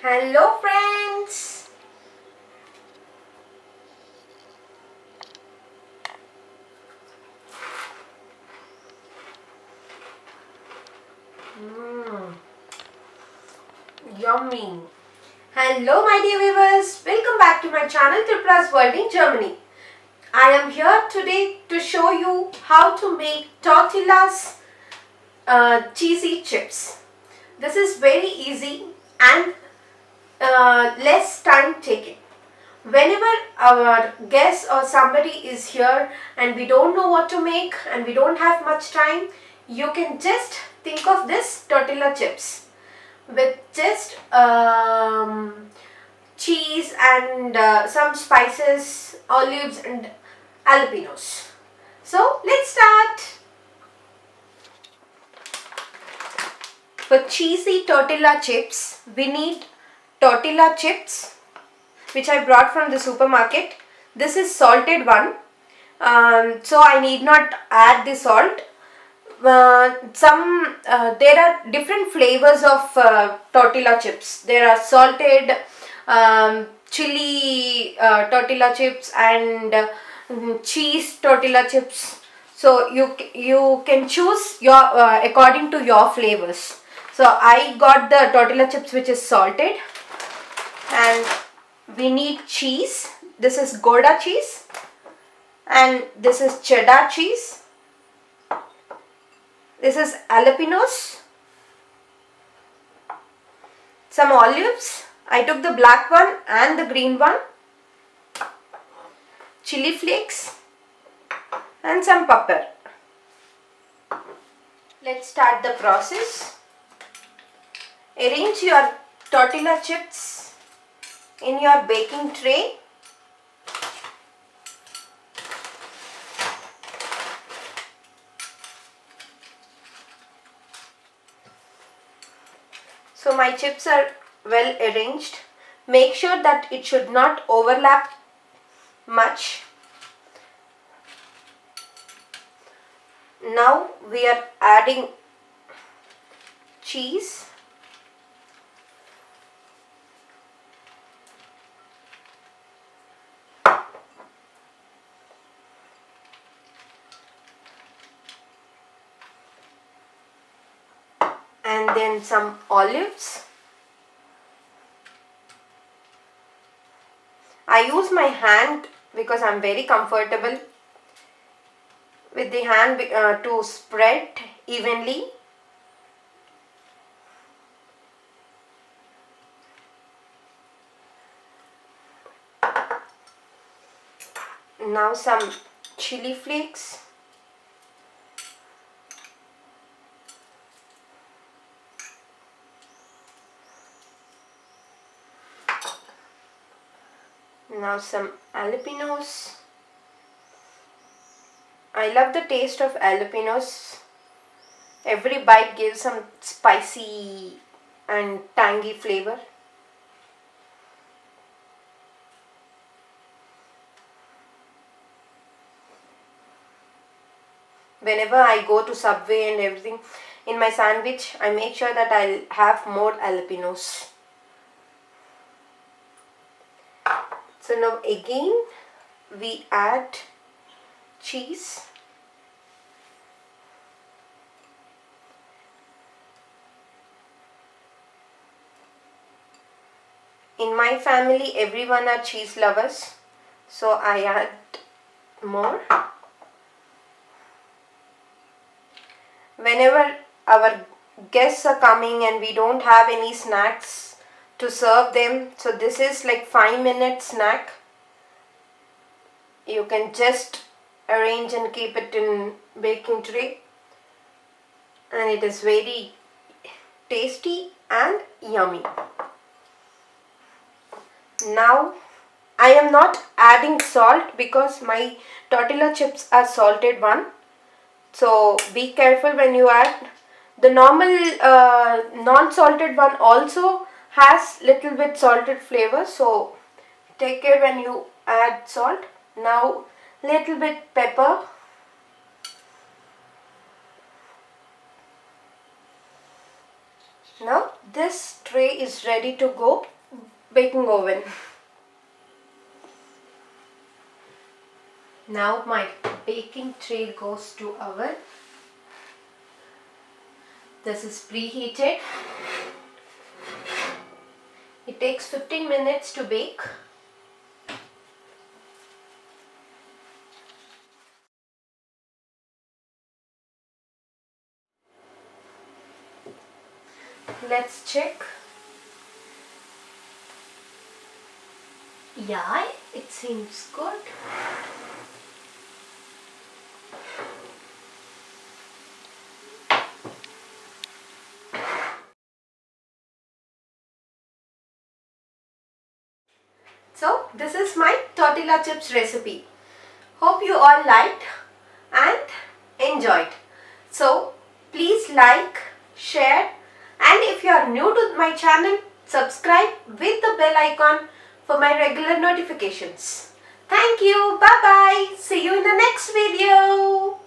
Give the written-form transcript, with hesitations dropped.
Hello friends! Yummy! Hello my dear viewers! Welcome back to my channel Tripla's World in Germany. I am here today to show you how to make tortillas cheesy chips. This is very easy and less time taking. Whenever our guest or somebody is here and we don't know what to make and we don't have much time, you can just think of this tortilla chips with just cheese and some spices, olives and jalapenos. So let's start. For cheesy tortilla chips, we need tortilla chips which I brought from the supermarket. This is salted one, so I need not add the salt. There are different flavors of tortilla chips. There are salted, chili tortilla chips and cheese tortilla chips. So you can choose your according to your flavors. So I got the tortilla chips which is salted, and we need cheese. This is Gouda cheese and this is cheddar cheese. This is jalapenos, some olives. I took the black one and the green one, chili flakes and some pepper. Let's start the process. Arrange your tortilla chips in your baking tray. So my chips are well arranged. Make sure that it should not overlap much. Now we are adding cheese. And then some olives. I use my hand because I'm very comfortable with the hand to spread evenly. Now some chili flakes. Now some jalapenos. I love the taste of jalapenos. Every bite gives some spicy and tangy flavor. Whenever I go to Subway and everything, in my sandwich, I make sure that I'll have more jalapenos. So now again we add cheese. In my family everyone are cheese lovers, so I add more. Whenever our guests are coming and we don't have any snacks to serve them, so this is like 5-minute snack. You can just arrange and keep it in baking tray, and it is very tasty and yummy. Now I am not adding salt because my tortilla chips are salted one, so be careful when you add. The normal non-salted one also has little bit salted flavor, so take care when you add salt. Now little bit pepper, Now this tray is ready to go baking oven. Now my baking tray goes to oven. This is preheated. It takes 15 minutes to bake. Let's check. Yeah, it seems good. So this is my tortilla chips recipe. Hope you all liked and enjoyed. So please like, share, and if you are new to my channel, subscribe with the bell icon for my regular notifications. Thank you. Bye bye. See you in the next video.